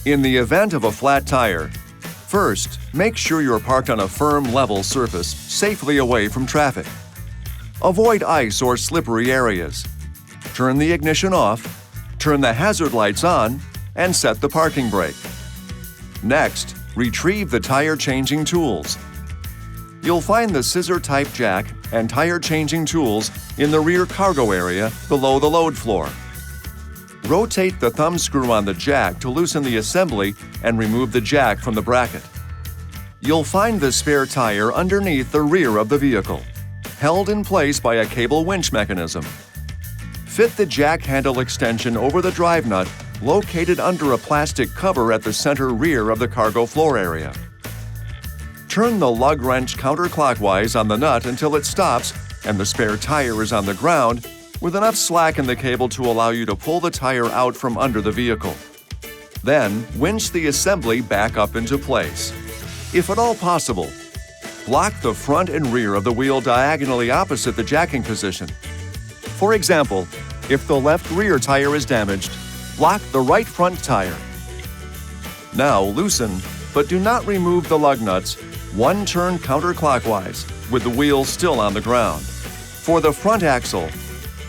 In the event of a flat tire, first, make sure you're parked on a firm, level surface safely away from traffic. Avoid ice or slippery areas. Turn the ignition off, turn the hazard lights on, and set the parking brake. Next, retrieve the tire changing tools. You'll find the scissor-type jack and tire changing tools in the rear cargo area below the load floor. Rotate the thumb screw on the jack to loosen the assembly and remove the jack from the bracket. You'll find the spare tire underneath the rear of the vehicle, held in place by a cable winch mechanism. Fit the jack handle extension over the drive nut located under a plastic cover at the center rear of the cargo floor area. Turn the lug wrench counterclockwise on the nut until it stops and the spare tire is on the ground with enough slack in the cable to allow you to pull the tire out from under the vehicle. Then, winch the assembly back up into place. If at all possible, block the front and rear of the wheel diagonally opposite the jacking position. For example, if the left rear tire is damaged, block the right front tire. Now loosen, but do not remove the lug nuts, one turn counterclockwise with the wheel still on the ground. For the front axle,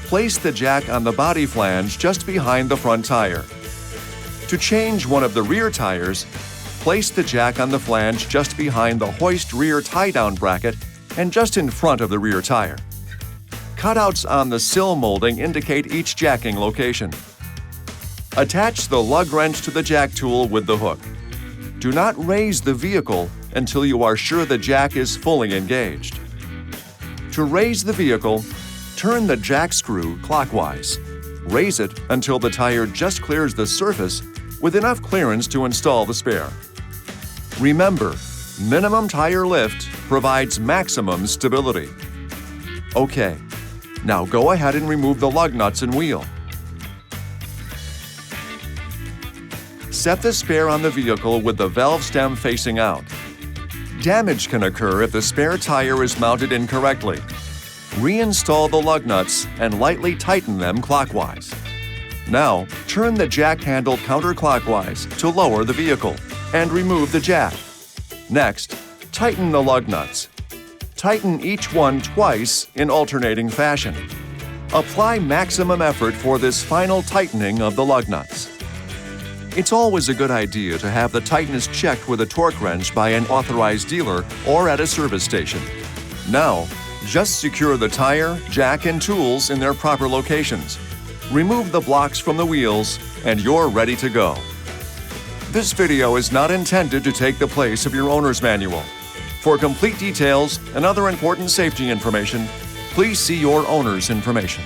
place the jack on the body flange just behind the front tire. To change one of the rear tires, place the jack on the flange just behind the hoist rear tie-down bracket and just in front of the rear tire. Cutouts on the sill molding indicate each jacking location. Attach the lug wrench to the jack tool with the hook. Do not raise the vehicle until you are sure the jack is fully engaged. To raise the vehicle, turn the jack screw clockwise. Raise it until the tire just clears the surface with enough clearance to install the spare. Remember, minimum tire lift provides maximum stability. Okay, now go ahead and remove the lug nuts and wheel. Set the spare on the vehicle with the valve stem facing out. Damage can occur if the spare tire is mounted incorrectly. Reinstall the lug nuts and lightly tighten them clockwise. Now, turn the jack handle counterclockwise to lower the vehicle and remove the jack. Next, tighten the lug nuts. Tighten each one twice in alternating fashion. Apply maximum effort for this final tightening of the lug nuts. It's always a good idea to have the tightness checked with a torque wrench by an authorized dealer or at a service station. Now, just secure the tire, jack, and tools in their proper locations. Remove the blocks from the wheels, and you're ready to go. This video is not intended to take the place of your owner's manual. For complete details and other important safety information, please see your owner's information.